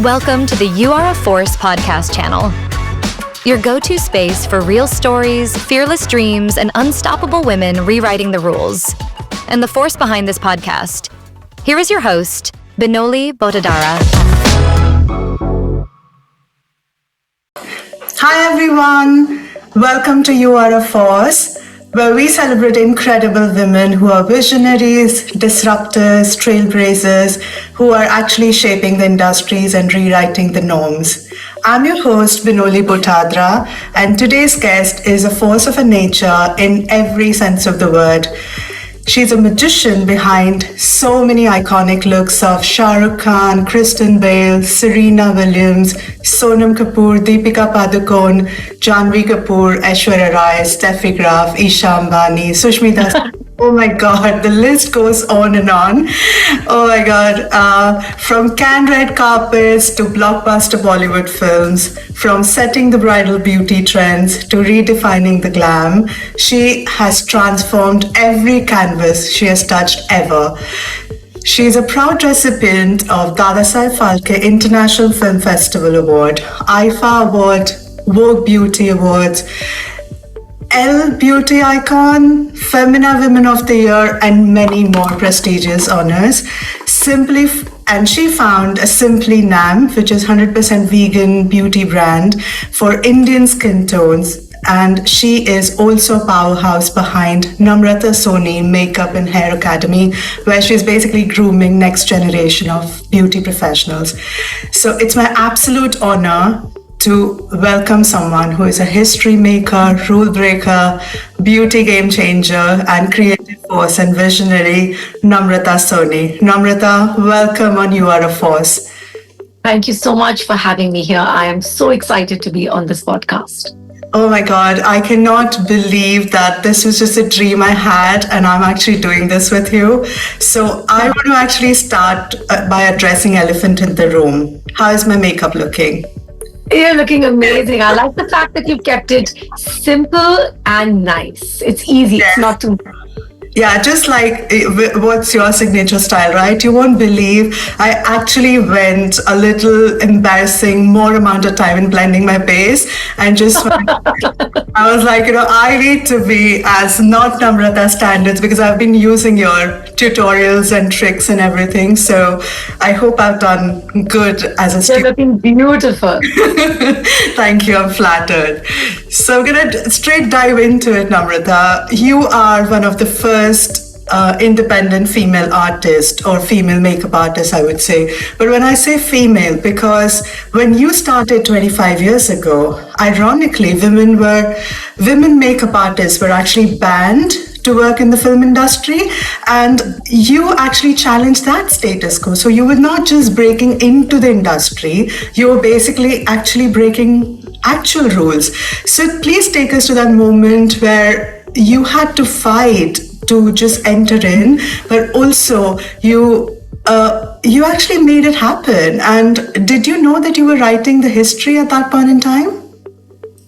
Welcome to the You Are a Force podcast channel, your go-to space for real stories, fearless dreams, and unstoppable women rewriting the rules. And the force behind this podcast. Here is your host, Binoli, Botadara. Hi everyone, welcome to You Are a Force, where we celebrate incredible women who are visionaries, disruptors, trailblazers, who are actually shaping the industries and rewriting the norms. I'm your host, Binoli Botadara, and today's guest is a force of a nature in every sense of the word. She's a magician behind so many iconic looks of Shah Rukh Khan, Kristen Bale, Serena Williams, Sonam Kapoor, Deepika Padukone, Janhvi Kapoor, Aishwarya Rai, Steffi Graf, Isha Ambani, Sushmita. Oh my God, the list goes on and on. Oh my God, from Cannes red carpets to blockbuster Bollywood films, from setting the bridal beauty trends to redefining the glam, she has transformed every canvas she has touched ever. She is a proud recipient of Dada Falke International Film Festival Award, IFA Award, Vogue Beauty Awards, Elle Beauty Icon, Femina Women of the Year, and many more prestigious honors. And she found a SimplyNam, which is 100% vegan beauty brand for Indian skin tones. And she is also a powerhouse behind Namrata Soni Makeup and Hair Academy, where she's basically grooming next generation of beauty professionals. So it's my absolute honor to welcome someone who is a history maker, rule breaker, beauty game changer, and creative force and visionary, Namrata Soni. Namrata, welcome on You Are a Force. Thank you so much for having me here. I am so excited to be on this podcast. Oh my God, I cannot believe that this was just a dream I had and I'm actually doing this with you. So I want to actually start by addressing elephant in the room. How is my makeup looking? You're looking amazing. I like the fact that you've kept it simple and nice. It's easy. Yeah. It's not too... Yeah, just like what's your signature style, right? You won't believe I actually went a little embarrassing more amount of time in blending my base and just I was like, I need to be as not Namrata standards because I've been using your tutorials and tricks and everything. So I hope I've done good as a student. You're looking beautiful. Thank you, I'm flattered. So I'm gonna straight dive into it, Namrata. You are one of the first independent female artist or female makeup artist, I would say. But when I say female, because when you started 25 years ago, ironically, women makeup artists were actually banned to work in the film industry, and you actually challenged that status quo. So you were not just breaking into the industry, you were basically actually breaking actual rules. So please take us to that moment where you had to fight to just enter in, but also you actually made it happen. And did you know that you were writing the history at that point in time?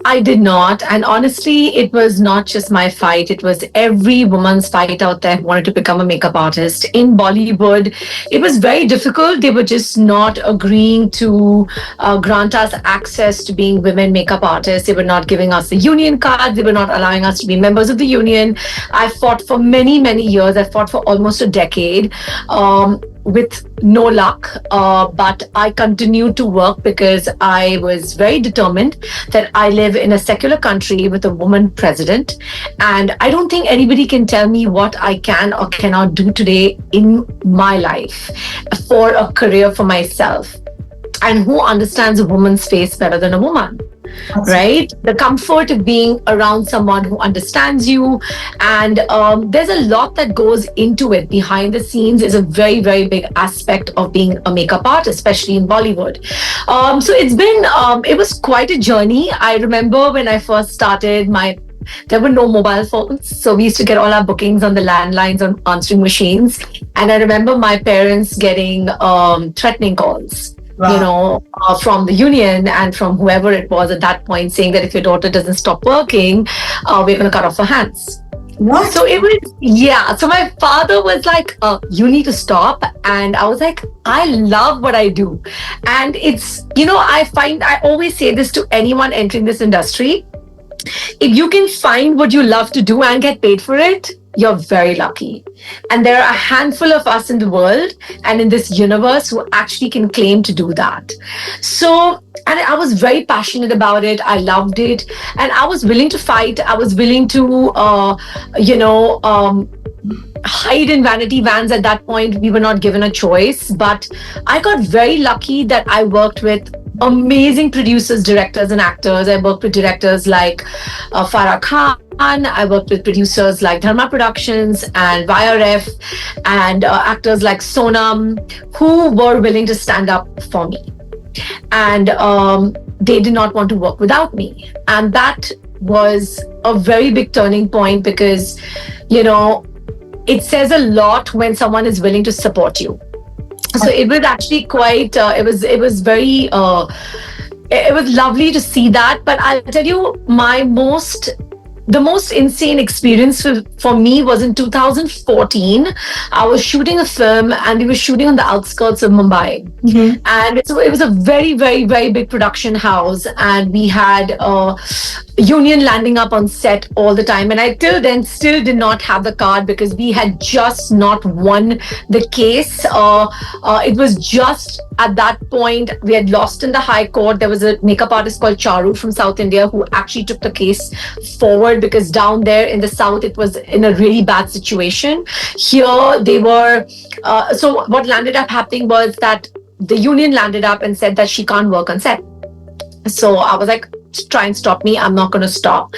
I did not. And honestly, it was not just my fight. It was every woman's fight out there who wanted to become a makeup artist. In Bollywood, it was very difficult. They were just not agreeing to grant us access to being women makeup artists. They were not giving us the union card. They were not allowing us to be members of the union. I fought for many, many years. I fought for almost a decade. With no luck, but I continued to work because I was very determined that I live in a secular country with a woman president, and I don't think anybody can tell me what I can or cannot do today in my life for a career for myself. And who understands a woman's face better than a woman? Right? The comfort of being around someone who understands you. And there's a lot that goes into it. Behind the scenes is a very, very big aspect of being a makeup artist, especially in Bollywood. So it was quite a journey. I remember when I first started, there were no mobile phones. So we used to get all our bookings on the landlines on answering machines. And I remember my parents getting threatening calls. Wow. From the union and from whoever it was at that point, saying that if your daughter doesn't stop working, we're going to cut off her hands. What? So it was, yeah. So my father was like, you need to stop. And I was like, I love what I do. And it's, I always say this to anyone entering this industry. If you can find what you love to do and get paid for it, you're very lucky. And there are a handful of us in the world and in this universe who actually can claim to do that. So, and I was very passionate about it. I loved it. And I was willing to fight. I was willing to, hide in vanity vans at that point. We were not given a choice. But I got very lucky that I worked with amazing producers, directors, and actors. I worked with directors like Farah Khan. I worked with producers like Dharma Productions and YRF, and actors like Sonam, who were willing to stand up for me. And they did not want to work without me. And that was a very big turning point because, it says a lot when someone is willing to support you. So it was actually quite, it was very, it was lovely to see that. But I'll tell you, the most insane experience for me was in 2014. I was shooting a film and we were shooting on the outskirts of Mumbai. Mm-hmm. And so it was a very, very, very big production house. And we had a union landing up on set all the time. And I till then still did not have the card because we had just not won the case. It was just at that point, we had lost in the High Court. There was a makeup artist called Charu from South India who actually took the case forward because down there in the South, it was in a really bad situation. Here, they were, so what landed up happening was that the union landed up and said that she can't work on set. So I was like, try and stop me. I'm not going to stop.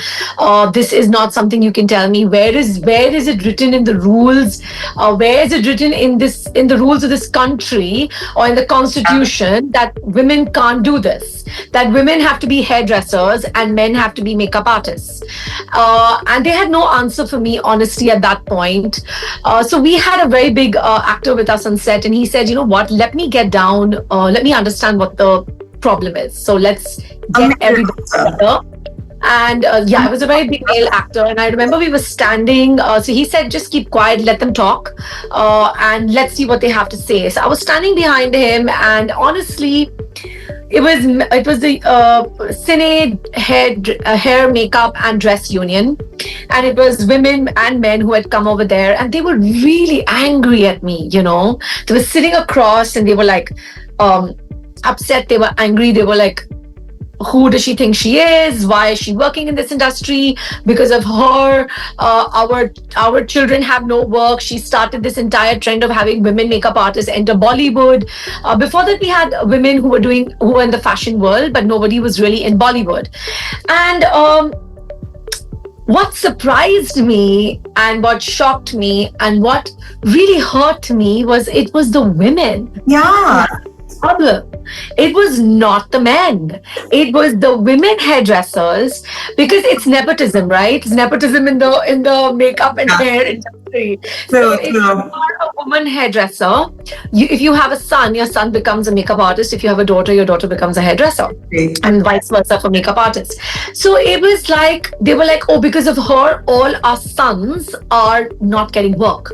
This is not something you can tell me. Where is it written in the rules? Where is it written in the rules of this country or in the constitution that women can't do this? That women have to be hairdressers and men have to be makeup artists. And they had no answer for me, honestly, at that point. So we had a very big actor with us on set, and he said, you know what, let me get down. Let me understand what the problem is. So let's get everybody together. And it was a very big male actor. And I remember we were standing. So he said, just keep quiet, let them talk. And let's see what they have to say. So I was standing behind him. And honestly, it was the Cine hair, makeup and dress union. And it was women and men who had come over there. And they were really angry at me, They were sitting across and they were like, upset, they were angry, they were like, who does she think she is? Why is she working in this industry? Because of her, our children have no work. She started this entire trend of having women makeup artists enter Bollywood. Before that, we had women who were in the fashion world, but nobody was really in Bollywood. And what surprised me and what shocked me and what really hurt me was it was the women. Yeah. Problem. It was not the men. It was the women hairdressers because it's nepotism, right? It's nepotism in the makeup and hair industry. So if you are a woman hairdresser, if you have a son, your son becomes a makeup artist. If you have a daughter, your daughter becomes a hairdresser, and vice versa for makeup artists. So it was like they were like, oh, because of her, all our sons are not getting work.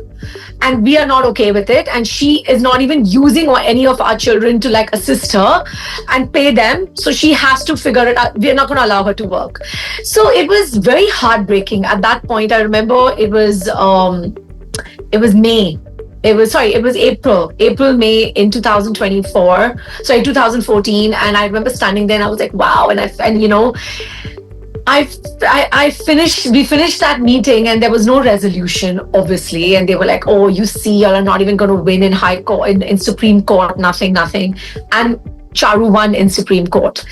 And we are not okay with it. And she is not even using any of our children to like assist her and pay them. So she has to figure it out. We're not going to allow her to work. So it was very heartbreaking. At that point, I remember it was May. It was April, May in 2014. And I remember standing there and I was like, wow. We finished that meeting and there was no resolution, obviously. And they were like, oh, you see, y'all are not even going to win in High Court, in Supreme Court, nothing. And Charu won in Supreme Court.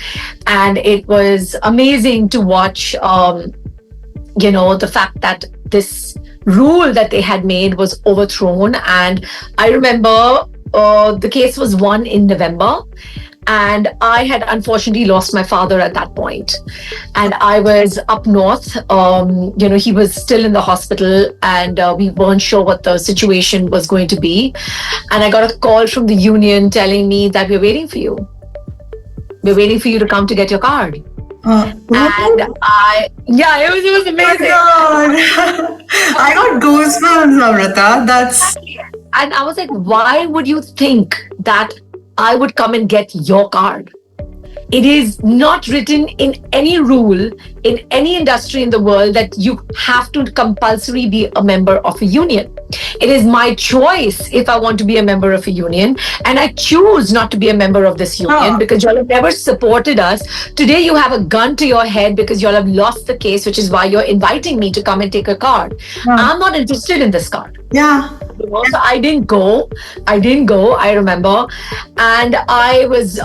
And it was amazing to watch, the fact that this rule that they had made was overthrown. And I remember the case was won in November. And I had unfortunately lost my father at that point. And I was up north. He was still in the hospital and we weren't sure what the situation was going to be. And I got a call from the union telling me that we're waiting for you. We're waiting for you to come to get your card. And Oh it was my amazing. God. I got goosebumps, Namrata. That's, And I was like, why would you think that I would come and get your card? It is not written in any rule in any industry in the world that you have to compulsory be a member of a union. It is my choice if I want to be a member of a union, and I choose not to be a member of this union oh, because y'all have never supported us. Today you have a gun to your head because y'all have lost the case, which is why you're inviting me to come and take a card. oh, I'm not interested in this card. yeah. So I didn't go. I remember. And I was,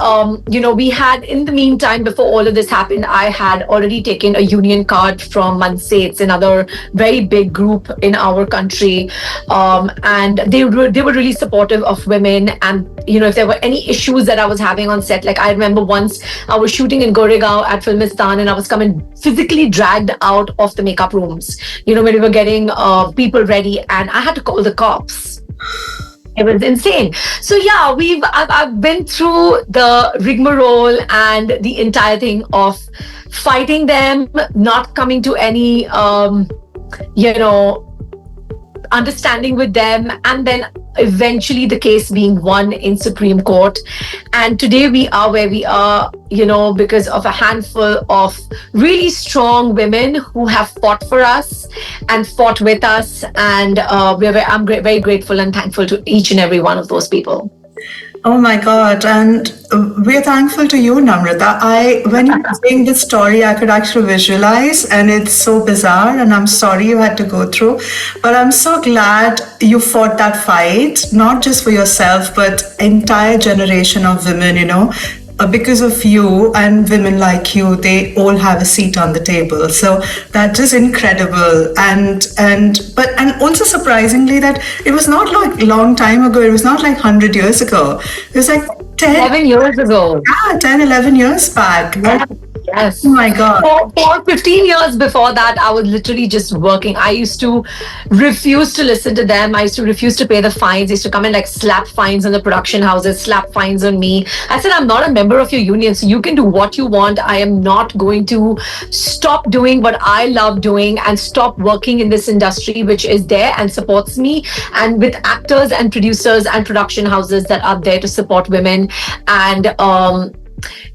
we had, in the meantime, before all of this happened, I had already taken a union card from Manse. It's another very big group in our country. And they were really supportive of women. And, if there were any issues that I was having on set, like I remember once I was shooting in Goregaon at Filmistan and I was coming physically dragged out of the makeup rooms, when we were getting people ready, and I had to call the cops. It was insane. So yeah, I've been through the rigmarole and the entire thing of fighting them, not coming to any you know understanding with them, and then eventually the case being won in Supreme Court. And today we are where we are, because of a handful of really strong women who have fought for us and fought with us. And I'm very grateful and thankful to each and every one of those people. Oh my God. And we're thankful to you, Namrata. When you were saying this story, I could actually visualize, and it's so bizarre. And I'm sorry you had to go through, but I'm so glad you fought that fight, not just for yourself, but entire generation of women, because of you and women like you, they all have a seat on the table. So that is incredible. And also surprisingly that it was not like long time ago. It was not like 100 years ago. It was like 10, 7 years ago. 10, 11 years back. Yes. Oh my God. For 15 years before that, I was literally just working. I used to refuse to listen to them. I used to refuse to pay the fines. I used to come and slap fines on the production houses, slap fines on me. I said, I'm not a member of your union, so you can do what you want. I am not going to stop doing what I love doing and stop working in this industry, which is there and supports me, and with actors and producers and production houses that are there to support women. And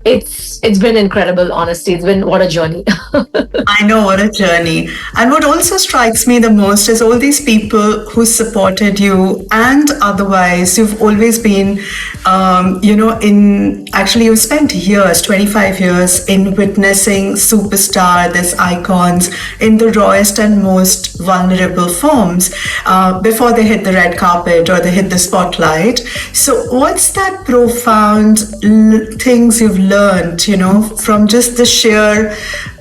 it's been incredible, honestly. It's been, what a journey. I know, what a journey. And what also strikes me the most is all these people who supported you, and otherwise you've always been, actually you've spent years, 25 years in witnessing superstar, these icons in the rawest and most vulnerable forms before they hit the red carpet or they hit the spotlight. So what's that profound things you've learned, from just the sheer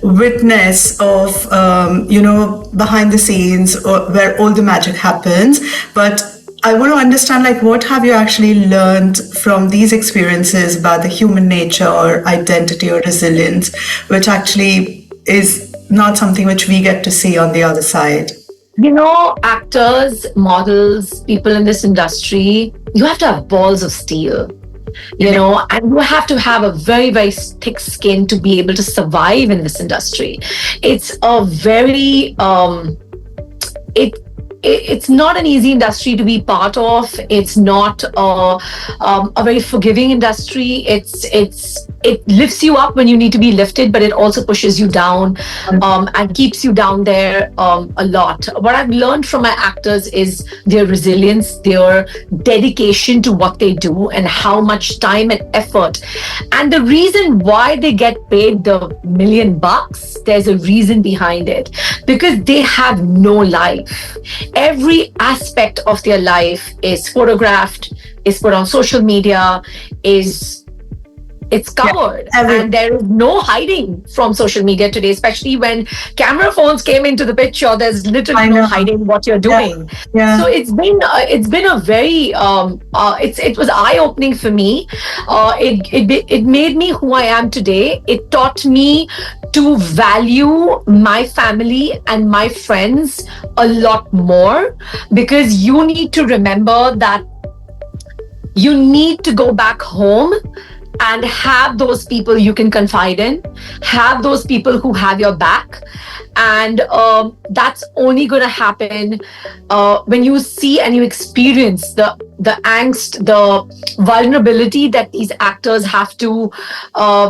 witness of, behind the scenes, or where all the magic happens? But I want to understand, what have you actually learned from these experiences about the human nature or identity or resilience, which actually is not something which we get to see on the other side? Actors, models, people in this industry, you have to have balls of steel. And you have to have a very, very thick skin to be able to survive in this industry. It's a very, it's not an easy industry to be part of. It's not a very forgiving industry. It lifts you up when you need to be lifted, but it also pushes you down and keeps you down there a lot. What I've learned from my actors is their resilience, their dedication to what they do, and how much time and effort. And the reason why they get paid the $1 million, there's a reason behind it, because they have no life. Every aspect of their life is photographed, is put on social media, it's covered. And there is no hiding from social media today, especially when camera phones came into the picture. There's literally no hiding what you're doing. So it's been a very it was eye-opening for me. It made me who I am today. It taught me to value my family and my friends a lot more, because you need to remember that you need to go back home and have those people you can confide in, have those people who have your back. And that's only going to happen when you see and you experience the angst, the vulnerability that these actors have to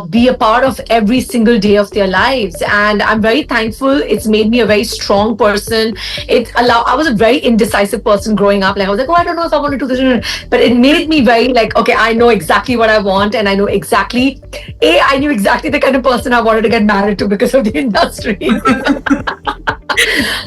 be a part of every single day of their lives. And I'm very thankful. It's made me a very strong person. I was a very indecisive person growing up. Like, I was like, oh, I don't know if I want to do this. But it made me very like, okay, I know exactly what I want. And I knew exactly the kind of person I wanted to get married to because of the industry.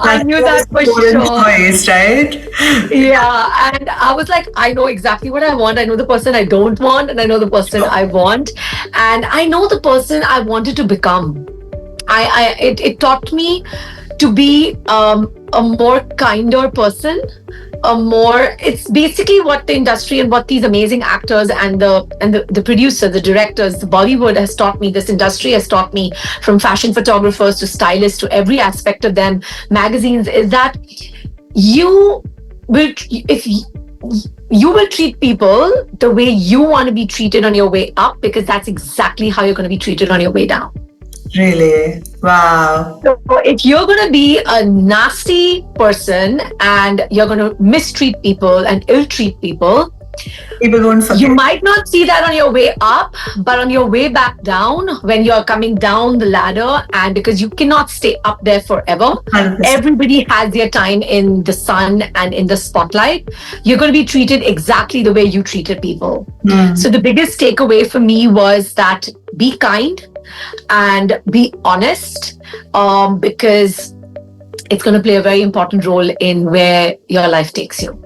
I knew that for sure. Choice, right? Yeah, and I was like, I know exactly what I want. I know the person I don't want, and I know the person I want, and I know the person I wanted to become. It taught me to be a more kinder person. It's basically what the industry and what these amazing actors and the producer, the directors, the Bollywood has taught me. This industry has taught me, from fashion photographers to stylists to every aspect of them, magazines, is that you will treat people the way you want to be treated on your way up, because that's exactly how you're going to be treated on your way down. Really? Wow. So if you're going to be a nasty person and you're going to mistreat people and ill-treat people won't forget. You might not see that on your way up, but on your way back down, when you're coming down the ladder, and because you cannot stay up there forever, 100%. Everybody has their time in the sun and in the spotlight. You're going to be treated exactly the way you treated people. So the biggest takeaway for me was that be kind and be honest, because it's going to play a very important role in where your life takes you.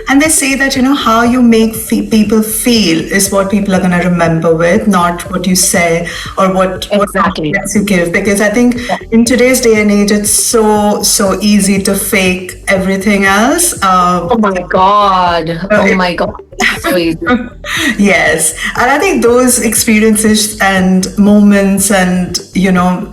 And they say that, how you make people feel is what people are going to remember with, not what you say or what confidence you give. Because I think in today's day and age, it's so easy to fake everything else. Oh my God. So easy. Yes. And I think those experiences and moments and,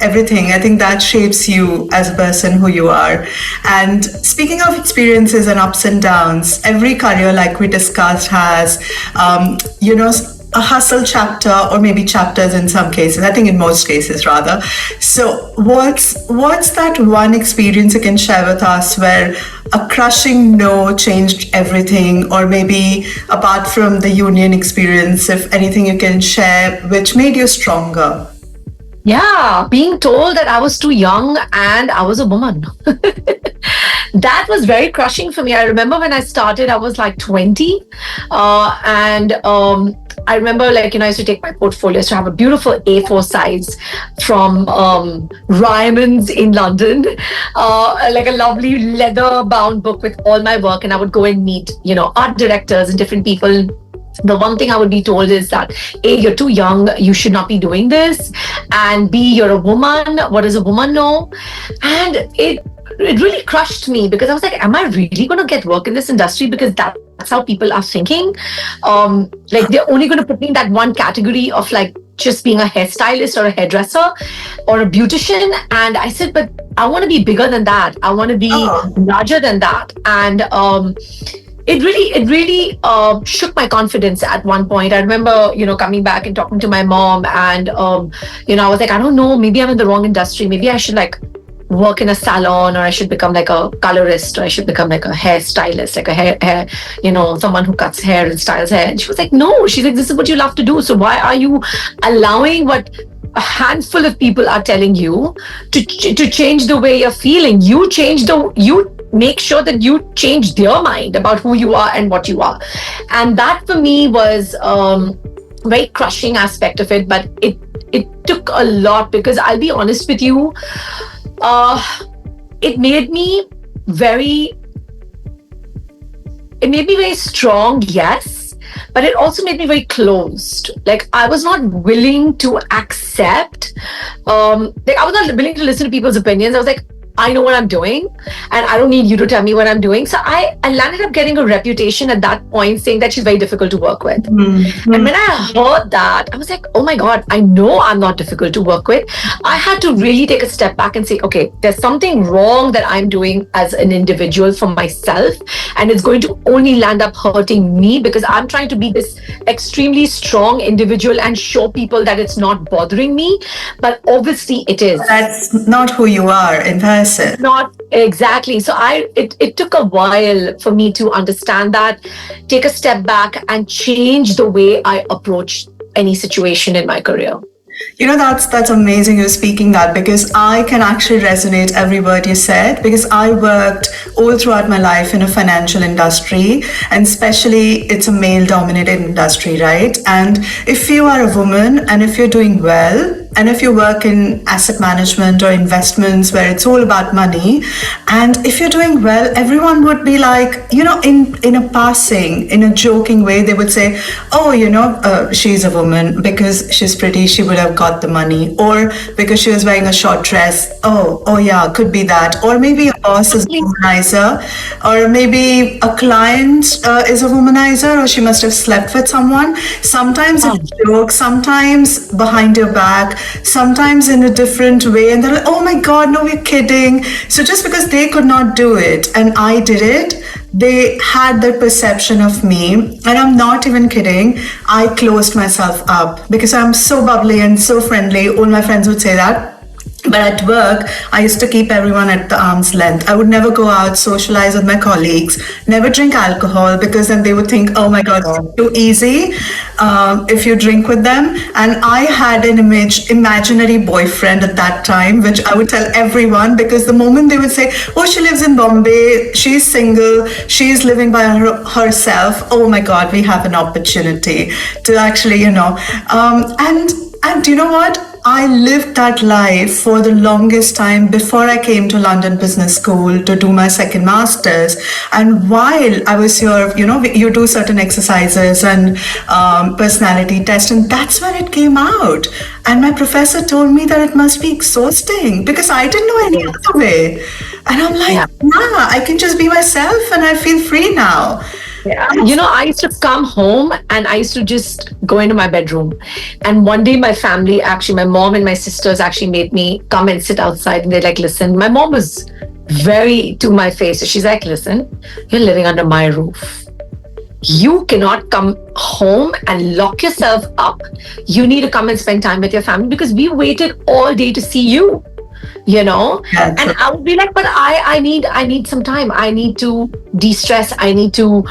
everything, I think that shapes you as a person who you are. And speaking of experiences and ups and downs, every career, like we discussed, has, a hustle chapter, or maybe chapters in some cases, I think in most cases rather. So what's that one experience you can share with us where a crushing no changed everything, or maybe apart from the union experience, if anything you can share, which made you stronger? Yeah, being told that I was too young and I was a woman. That was very crushing for me. I remember when I started, I was like 20. I remember, I used to take my portfolios to have a beautiful A4 size from Ryman's in London, like a lovely leather-bound book with all my work. And I would go and meet, art directors and different people. The one thing I would be told is that A, you're too young, you should not be doing this. And B, you're a woman. What does a woman know? And it really crushed me, because I was like, am I really going to get work in this industry? Because that's how people are thinking. They're only going to put me in that one category of just being a hairstylist or a hairdresser or a beautician. And I said, but I want to be bigger than that. I want to be larger than that. And it really shook my confidence at one point. I remember, coming back and talking to my mom, and, I was like, I don't know, maybe I'm in the wrong industry. Maybe I should work in a salon, or I should become like a colorist, or I should become like a hairstylist, like a hair, someone who cuts hair and styles hair. And she was like, no, she's like, this is what you love to do. So why are you allowing what a handful of people are telling you to change the way you're feeling? You make sure that you change their mind about who you are and what you are. And that for me was very crushing aspect of it, but it took a lot, because I'll be honest with you, it made me very strong, yes, but it also made me very closed. I was not willing to accept, I was not willing to listen to people's opinions. I was like, I know what I'm doing, and I don't need you to tell me what I'm doing. So I landed up getting a reputation at that point saying that she's very difficult to work with. And when I heard that, I was like, oh my God, I know I'm not difficult to work with. I had to really take a step back and say, okay, there's something wrong that I'm doing as an individual for myself, and it's going to only land up hurting me because I'm trying to be this extremely strong individual and show people that it's not bothering me. But obviously it is. That's not who you are in person. Not exactly. So it took a while for me to understand that, take a step back and change the way I approach any situation in my career. That's amazing you're speaking that, because I can actually resonate every word you said, because I worked all throughout my life in a financial industry, and especially it's a male dominated industry, right? And if you are a woman and if you're doing well, and if you work in asset management or investments where it's all about money, and if you're doing well, everyone would be like, in a passing, in a joking way, they would say, oh, she's a woman because she's pretty, she would have got the money, or because she was wearing a short dress, oh yeah, could be that, or maybe a boss is a womanizer, or maybe a client is a womanizer, or she must have slept with someone. Sometimes it's a joke, sometimes behind your back, sometimes in a different way, and they're like, oh my God, no, we're kidding. So just because they could not do it and I did it, they had that perception of me, and I'm not even kidding. I closed myself up because I'm so bubbly and so friendly. All my friends would say that. But at work, I used to keep everyone at the arm's length. I would never go out, socialize with my colleagues, never drink alcohol, because then they would think, oh my God, it's too easy if you drink with them. And I had an imaginary boyfriend at that time, which I would tell everyone, because the moment they would say, oh, she lives in Bombay, she's single, she's living by herself, oh my God, we have an opportunity to actually, and you know what? I lived that life for the longest time before I came to London Business School to do my second master's. And while I was here, you do certain exercises and personality tests, and that's when it came out. And my professor told me that it must be exhausting because I didn't know any other way. And I'm like, nah, I can just be myself and I feel free now. Yeah. I used to come home and I used to just go into my bedroom. And one day my family, actually, my mom and my sisters actually made me come and sit outside. And they're like, listen, my mom was very to my face. So she's like, listen, you're living under my roof. You cannot come home and lock yourself up. You need to come and spend time with your family because we waited all day to see you. And I would be like, but I need some time. I need to de-stress. I need to,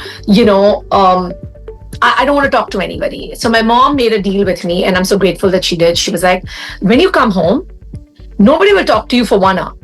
I don't want to talk to anybody. So my mom made a deal with me, and I'm so grateful that she did. She was like, when you come home, nobody will talk to you for 1 hour.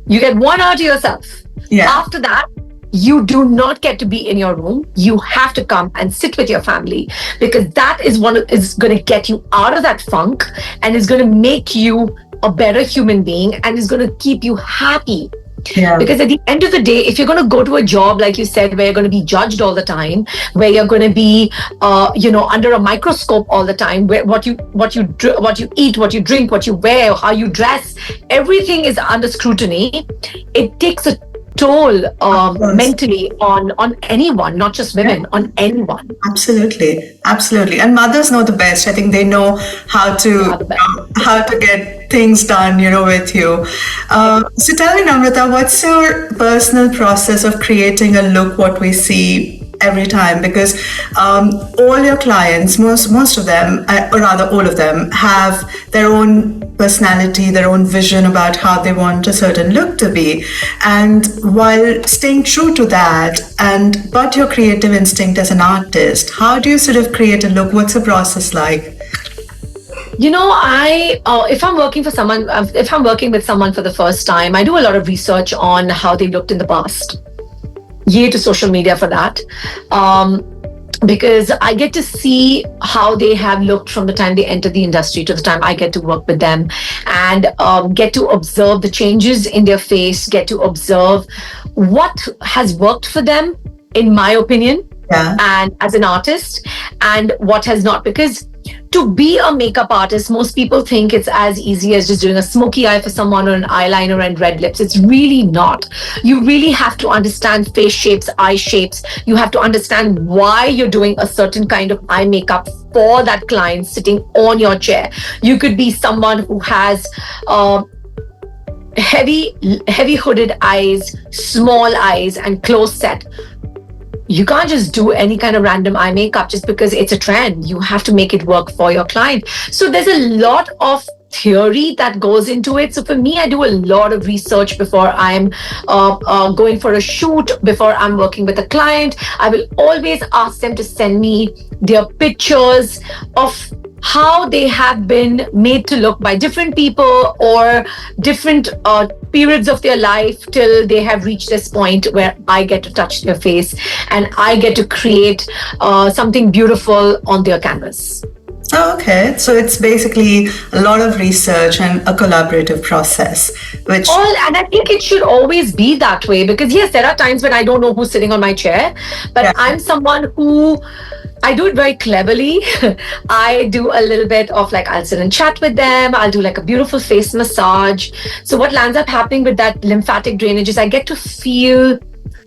You get 1 hour to yourself. Yeah. After that, you do not get to be in your room. You have to come and sit with your family, because that is is going to get you out of that funk and is going to make you a better human being and is going to keep you happy. Yeah. Because at the end of the day, if you're going to go to a job, like you said, where you're going to be judged all the time, where you're going to be, under a microscope all the time, where what you eat, what you drink, what you wear, how you dress, everything is under scrutiny. It takes a toll mentally on anyone, not just women, on anyone. Absolutely. And mothers know the best. I think they know how to get things done, with you. So tell me, Namrata, what's your personal process of creating a look what we see every time? Because all your clients, most of them, or rather all of them, have their own personality, their own vision about how they want a certain look to be. And while staying true to that, but your creative instinct as an artist, how do you sort of create a look? What's the process like? If I'm working with someone for the first time, I do a lot of research on how they looked in the past. Yay to social media for that. Because I get to see how they have looked from the time they enter the industry to the time I get to work with them, and get to observe the changes in their face, get to observe what has worked for them, in my opinion, and as an artist, and what has not. Because to be a makeup artist, most people think it's as easy as just doing a smoky eye for someone or an eyeliner and red lips. It's really not. You really have to understand face shapes, eye shapes. You have to understand why you're doing a certain kind of eye makeup for that client sitting on your chair. You could be someone who has heavy hooded eyes, small eyes, and close set. You can't just do any kind of random eye makeup just because it's a trend. You have to make it work for your client. So there's a lot of theory that goes into it. So for me, I do a lot of research before I'm going for a shoot, before I'm working with a client. I will always ask them to send me their pictures of how they have been made to look by different people or different periods of their life till they have reached this point where I get to touch their face and I get to create something beautiful on their canvas. Oh, okay. So it's basically a lot of research and a collaborative process, which... And I think it should always be that way because yes, there are times when I don't know who's sitting on my chair, but yeah. I'm someone who... I do it very cleverly. I do a little bit of like, I'll sit and chat with them. I'll do like a beautiful face massage. So what lands up happening with that lymphatic drainage is I get to feel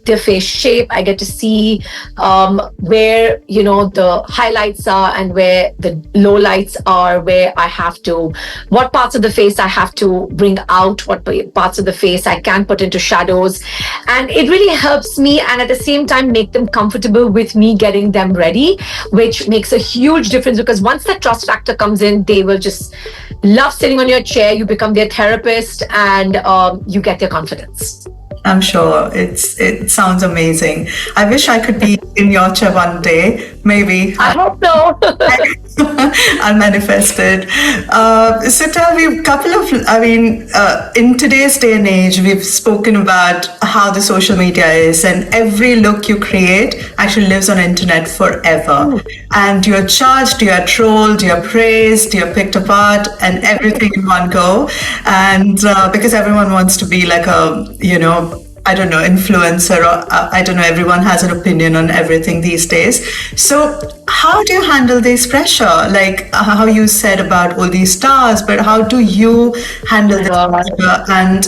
their face shape. I get to see where, the highlights are and where the lowlights are, where I have to, what parts of the face I have to bring out, what parts of the face I can put into shadows. And it really helps me and at the same time make them comfortable with me getting them ready, which makes a huge difference because once that trust factor comes in, they will just love sitting on your chair. You become their therapist and you get their confidence. I'm sure it sounds amazing. I wish I could be in your chair one day. Maybe. I hope so. I'll manifest it. So tell me a couple of, in today's day and age, we've spoken about how the social media is and every look you create actually lives on internet forever. And you're judged, you're trolled, you're praised, you're picked apart and everything in one go. And because everyone wants to be like a, influencer or everyone has an opinion on everything these days. So how do you handle this pressure? Like how you said about all these stars, but how do you handle this pressure? And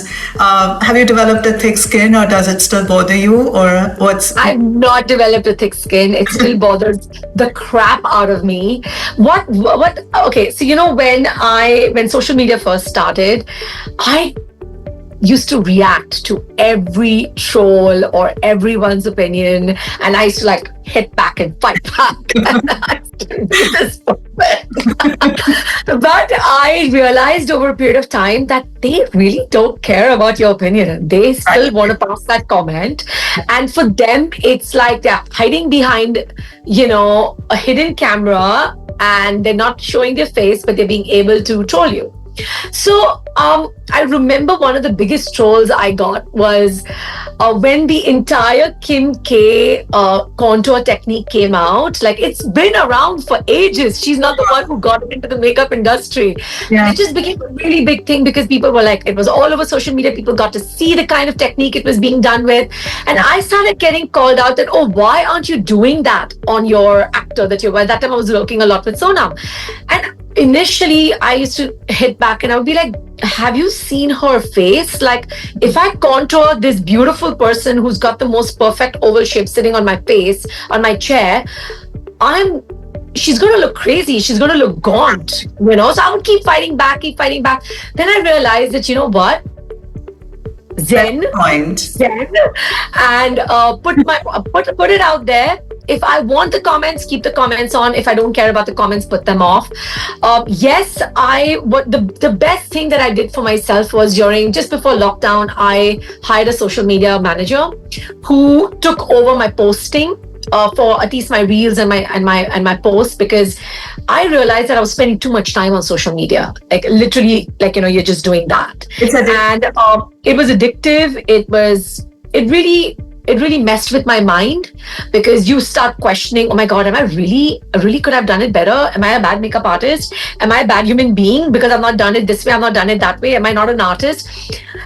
have you developed a thick skin or does it still bother you or what's... I've not developed a thick skin. It still bothers the crap out of me. Okay, so when social media first started, I used to react to every troll or everyone's opinion and I used to like hit back and fight back and I used to do this but I realized over a period of time that they really don't care about your opinion. They still want to pass that comment and for them it's like they're hiding behind a hidden camera and they're not showing their face but they're being able to troll you. So I remember one of the biggest trolls I got was when the entire Kim K contour technique came out. Like it's been around for ages. She's not the one who got into the makeup industry. Yeah. It just became a really big thing because people were like, it was all over social media. People got to see the kind of technique it was being done with. And I started getting called out that, oh, why aren't you doing that on your actor that you're with? That time I was working a lot with Sonam. And initially, I used to hit back and I would be like, have you seen her face? Like, if I contour this beautiful person who's got the most perfect oval shape sitting on my face, on my chair, she's going to look crazy. She's going to look gaunt, So I would keep fighting back. Then I realized that, you know what? Zen, and put it out there. If I want the comments, keep the comments on. If I don't care about the comments, put them off. The best thing that I did for myself was just before lockdown, I hired a social media manager who took over my posting for at least my reels and my posts because I realized that I was spending too much time on social media. Like literally, you're just doing that. And it was addictive. It really messed with my mind because you start questioning, oh my God, I really could have done it better? Am I a bad makeup artist? Am I a bad human being because I've not done it this way? I've not done it that way. Am I not an artist?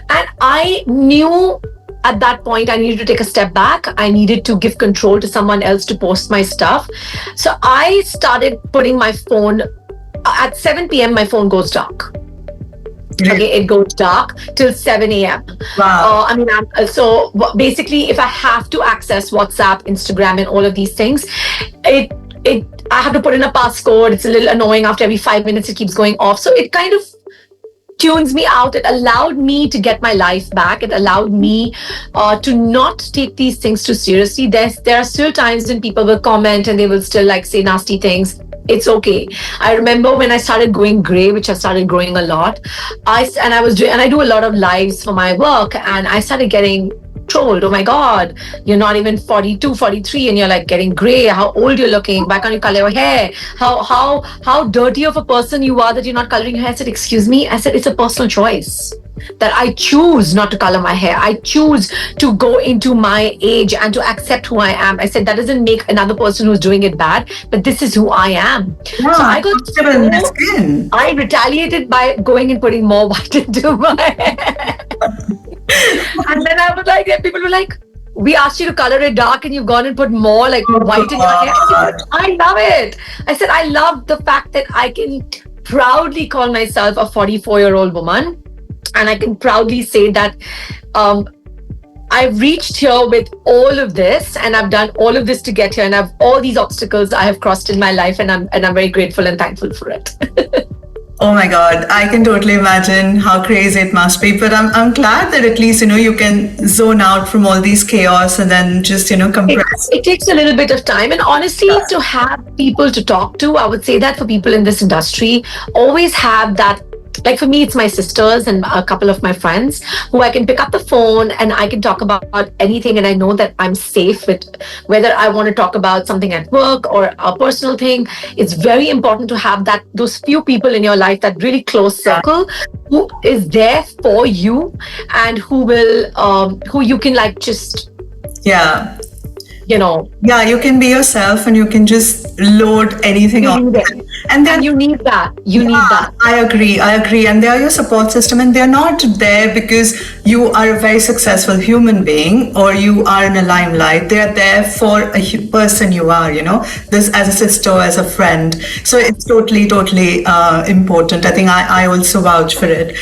And I knew at that point I needed to take a step back. I needed to give control to someone else to post my stuff. So I started putting my phone at 7 p.m. my phone goes dark. Really? Okay, it goes dark till 7 a.m. Wow. So basically, if I have to access WhatsApp, Instagram, and all of these things, it I have to put in a passcode. It's a little annoying. After every 5 minutes, it keeps going off. So it kind of tunes me out. It allowed me to get my life back. It allowed me to not take these things too seriously. There are still times when people will comment and they will still like say nasty things. It's okay. I remember when I started going gray, which I started growing a lot. I do a lot of lives for my work, and I started getting trolled. Oh my God, you're not even 42, 43, and you're like getting gray. How old you're looking. Why can't you color your hair? How dirty of a person you are that you're not coloring your hair. I said, excuse me. I said, it's a personal choice that I choose not to color my hair. I choose to go into my age and to accept who I am. I said, that doesn't make another person who's doing it bad, but this is who I am. Yeah, so I got I retaliated by going and putting more white into my hair. And then I was like, people were like, we asked you to color it dark and you've gone and put more like white in your hair. I love it. I said, I love the fact that I can proudly call myself a 44-year-old woman. And I can proudly say that I've reached here with all of this, and I've done all of this to get here, and I've all these obstacles I have crossed in my life, and I'm very grateful and thankful for it. Oh my God, I can totally imagine how crazy it must be. But I'm glad that at least, you can zone out from all these chaos and then just, compress. It takes a little bit of time. And honestly, to have people to talk to, I would say that for people in this industry, always have that. Like for me, it's my sisters and a couple of my friends who I can pick up the phone and I can talk about anything, and I know that I'm safe with whether I want to talk about something at work or a personal thing. It's very important to have those few people in your life, that really close circle who is there for you and who you can like just Yeah, you can be yourself and you can just load anything on. And then you need that. Need that. I agree. And they are your support system, and they're not there because you are a very successful human being or you are in a limelight. They are there for a person you are, this as a sister, as a friend. So it's totally important. I think I also vouch for it.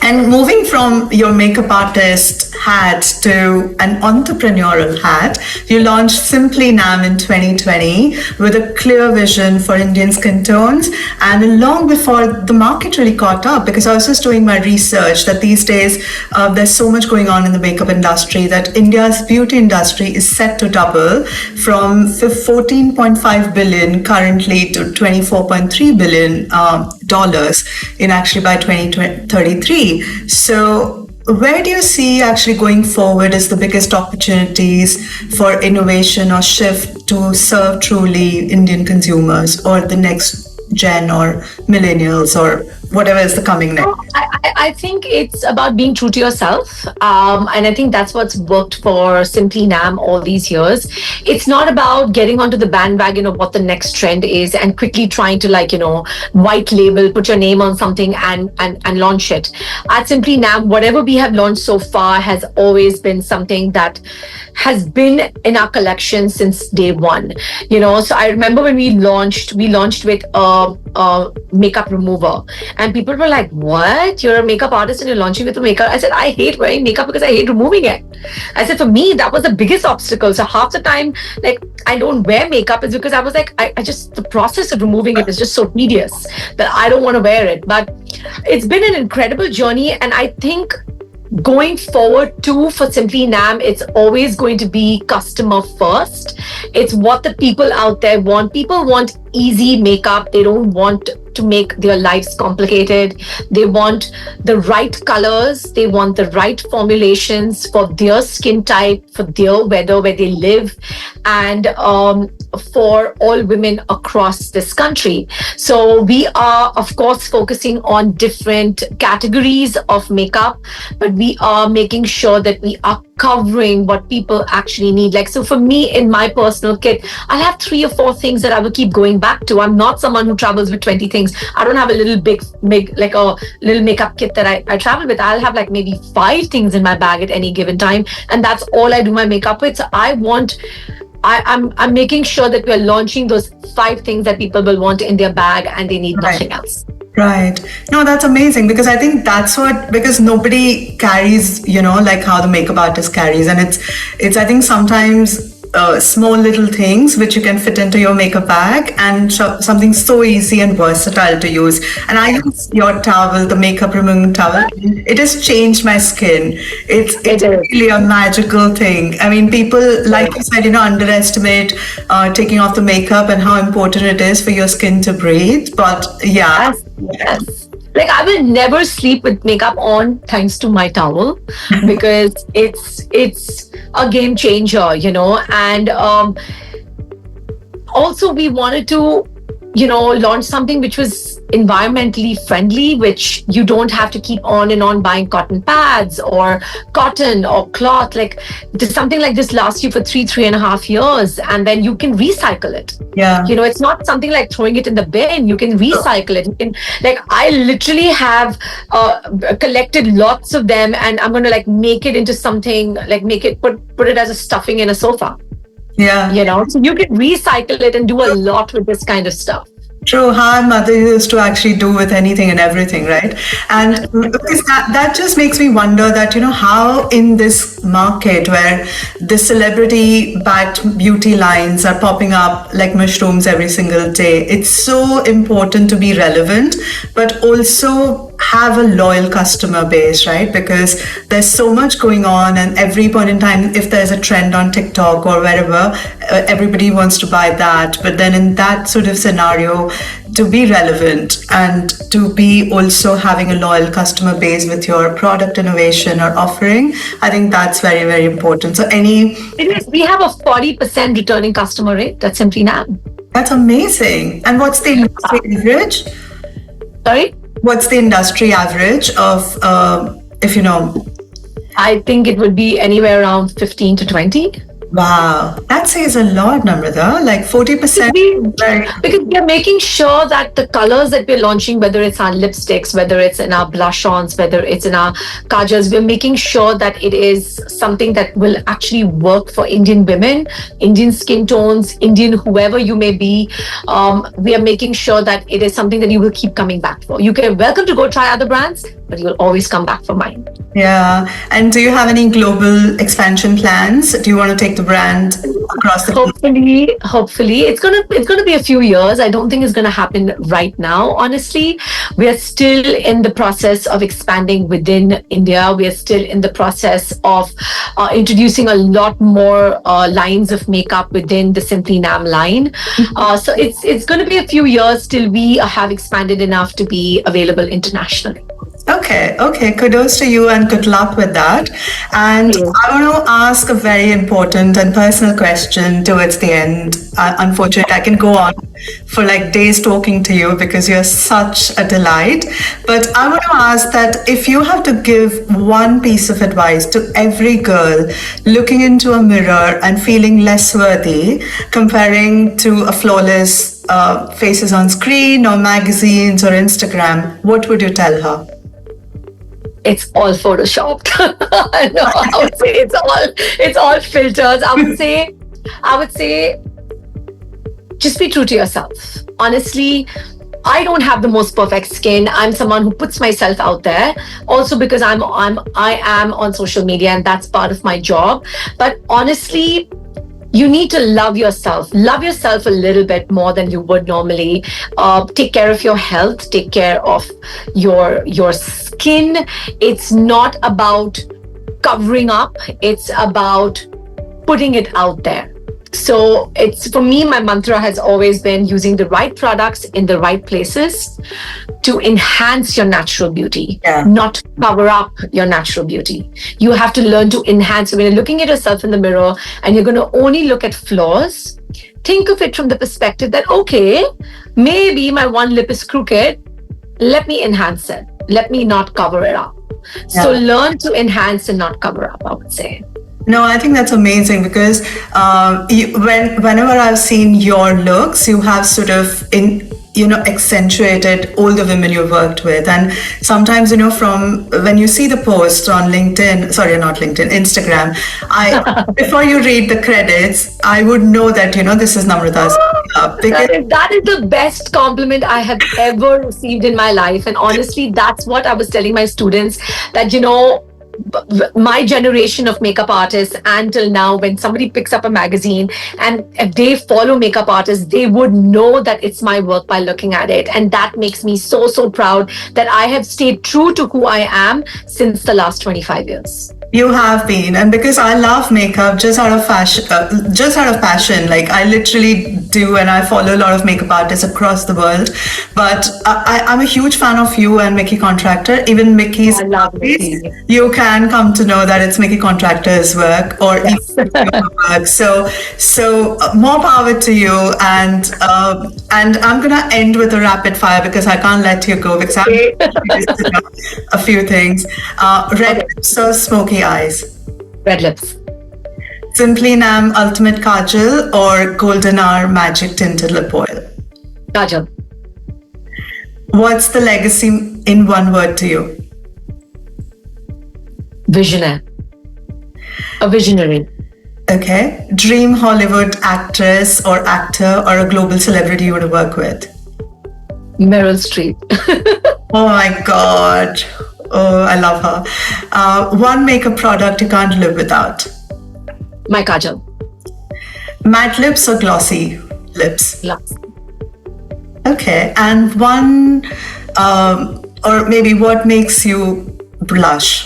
And moving from your makeup artist hat to an entrepreneurial hat, you launched SimplyNam in 2020 with a clear vision for Indian skin tones. And long before the market really caught up, because I was just doing my research that these days there's so much going on in the makeup industry that India's beauty industry is set to double from 14.5 billion currently to 24.3 billion dollars in actually by 2033. So where do you see actually going forward as the biggest opportunities for innovation or shift to serve truly Indian consumers or the next gen or millennials or whatever is the coming next? I think it's about being true to yourself. And I think that's what's worked for SimplyNam all these years. It's not about getting onto the bandwagon of what the next trend is and quickly trying to white label, put your name on something and launch it. At SimplyNam, whatever we have launched so far has always been something that has been in our collection since day one. So I remember when we launched with a makeup remover. And people were like, what? You're a makeup artist and you're launching with a makeup? I said, I hate wearing makeup because I hate removing it. I said, for me, that was the biggest obstacle. So half the time, like, I don't wear makeup is because I was like, I just, the process of removing it is just so tedious that I don't want to wear it. But it's been an incredible journey. And I think going forward too for SimplyNam, it's always going to be customer first. It's what the people out there want. People want easy makeup. They don't want to make their lives complicated. They want the right colors. They want the right formulations for their skin type, for their weather, where they live, and for all women across this country. So we are, of course, focusing on different categories of makeup, but we are making sure that we are covering what people actually need. Like, so for me, in my personal kit, I'll have 3 or 4 things that I will keep going back to. I'm not someone who travels with 20 things. I don't have a little big like a little makeup kit that I travel with. I'll have like maybe 5 things in my bag at any given time. And that's all I do my makeup with. So I'm making sure that we're launching those 5 things that people will want in their bag and they need Right. nothing else. Right. No, that's amazing because I think that's what, because nobody carries, like how the makeup artist carries. And it's I think sometimes small little things which you can fit into your makeup bag and something so easy and versatile to use. And I use your towel, the makeup removing towel. It has changed my skin. It's It is. really a magical thing. I mean, people, like you said, underestimate taking off the makeup and how important it is for your skin to breathe. But yeah. Yes. Like I will never sleep with makeup on thanks to my towel because it's a game changer, and also we wanted to launch something which was environmentally friendly, which you don't have to keep on and on buying cotton pads or cotton or cloth. Like something like this lasts you for 3.5 years, and then you can recycle it. Yeah. It's not something like throwing it in the bin. You can recycle it. You can, like, I literally have collected lots of them, and I'm going to make it into something, put it as a stuffing in a sofa. Yeah. So you can recycle it and do a lot with this kind of stuff. True, how our mother used to actually do with anything and everything, right? And because that just makes me wonder that, how in this market where the celebrity-backed beauty lines are popping up like mushrooms every single day, it's so important to be relevant, but also have a loyal customer base, right? Because there's so much going on, and every point in time, if there's a trend on TikTok or wherever, everybody wants to buy that. But then in that sort of scenario, to be relevant and to be also having a loyal customer base with your product innovation or offering, I think that's very, very important. So we have a 40% returning customer rate. That's SimplyNam. That's amazing. And what's the industry average? Sorry? What's the industry average of, if you know? I think it would be anywhere around 15 to 20. Wow, that says a lot, Namrata. Like 40%. Because we are making sure that the colors that we're launching, whether it's our lipsticks, whether it's in our blush-ons, whether it's in our kajals, we're making sure that it is something that will actually work for Indian women, Indian skin tones, Indian whoever you may be. We are making sure that it is something that you will keep coming back for. You can welcome to go try other brands, but you will always come back for mine. Yeah. And do you have any global expansion plans? Do you want to take the brand across the Hopefully it's gonna be a few years. I don't think it's gonna happen right now. Honestly, we are still in the process of expanding within India. We are still in the process of introducing a lot more lines of makeup within the SimplyNam line. So it's going to be a few years till we have expanded enough to be available internationally. Okay. Kudos to you and good luck with that. And I want to ask a very important and personal question towards the end. Unfortunately, I can go on for like days talking to you because you're such a delight. But I want to ask that if you have to give one piece of advice to every girl looking into a mirror and feeling less worthy, comparing to a flawless faces on screen or magazines or Instagram, what would you tell her? It's all photoshopped. No, I would say it's all filters. I would say just be true to yourself. Honestly, I don't have the most perfect skin. I'm someone who puts myself out there. Also because I am on social media and that's part of my job. But honestly, you need to love yourself. Love yourself a little bit more than you would normally. Take care of your health. Take care of your skin. It's not about covering up. It's about putting it out there. So it's, for me, my mantra has always been using the right products in the right places to enhance your natural beauty, not cover up your natural beauty. You have to learn to enhance. When you're looking at yourself in the mirror and you're going to only look at flaws, think of it from the perspective that, okay, maybe my one lip is crooked. Let me enhance it. Let me not cover it up. So learn to enhance and not cover up, I would say. No, I think that's amazing because whenever I've seen your looks, you have sort of accentuated older women you've worked with. And sometimes, from when you see the posts on Instagram, before you read the credits, I would know that, this is Namrata's makeup. That is the best compliment I have ever received in my life. And honestly, that's what I was telling my students, that, my generation of makeup artists until now, when somebody picks up a magazine and if they follow makeup artists, they would know that it's my work by looking at it. And that makes me so, so proud that I have stayed true to who I am since the last 25 years. You have been, and because I love makeup just out of passion. Like, I literally do, and I follow a lot of makeup artists across the world. But I'm a huge fan of you and Mickey Contractor. Even Mickey's, I love Mickey. You can come to know that it's Mickey Contractor's work, or Yes. even your work. So more power to you. And I'm gonna end with a rapid fire because I can't let you go because I'm curious to know a few things. Red lips or smoky eyes? Red lips. SimplyNam Ultimate Kajal or Golden Hour Magic Tinted Lip Oil? Kajal. What's the legacy in one word to you? Visionary. A visionary. Okay. Dream Hollywood actress or actor or a global celebrity you want to work with? Meryl Streep. Oh my God. Oh, I love her. One makeup product you can't live without? My Kajal. Matte lips or glossy lips? Gloss. Okay. And one, or maybe what makes you blush?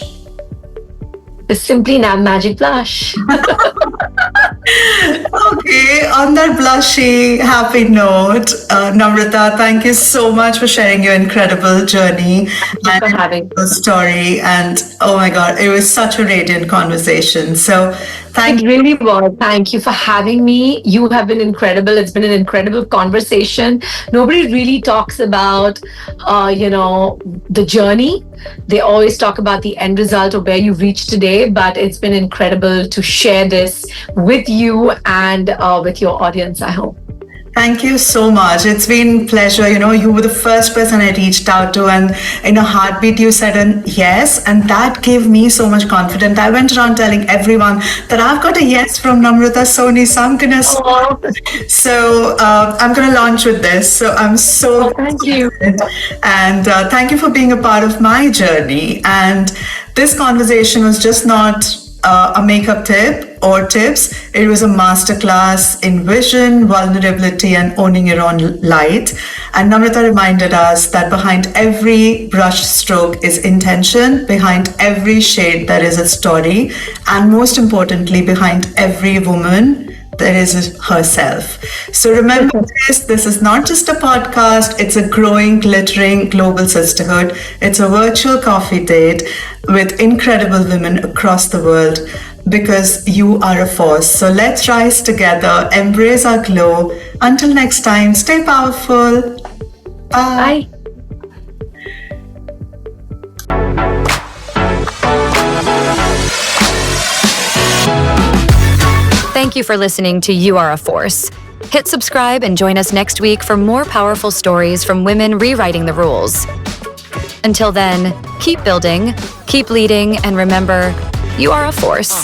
The SimplyNam Magic Blush. Okay, on that blushy, happy note, Namrata, thank you so much for sharing your incredible journey Thank you for having me. story. And oh my God, it was such a radiant conversation. So thank It you. really was. Thank you for having me. You have been incredible. It's been an incredible conversation. Nobody really talks about, the journey. They always talk about the end result of where you've reached today, but it's been incredible to share this with you and with your audience, I hope. Thank you so much. It's been a pleasure. You were the first person I reached out to, and in a heartbeat, you said yes. And that gave me so much confidence. I went around telling everyone that I've got a yes from Namrata Soni. So I'm going to, I'm going to launch with this. So I'm so thank you. And thank you for being a part of my journey. And this conversation was just not a makeup tip or tips. It was a masterclass in vision, vulnerability, and owning your own light. And Namrata reminded us that behind every brush stroke is intention, behind every shade there is a story, and most importantly, behind every woman there is herself. So remember this is not just a podcast, it's a growing, glittering global sisterhood. It's a virtual coffee date with incredible women across the world, because you are a force. So let's rise together, embrace our glow. Until next time, stay powerful. Bye. Bye. Thank you for listening to You Are a Force. Hit subscribe and join us next week for more powerful stories from women rewriting the rules. Until then, keep building, keep leading, and remember, you are a force.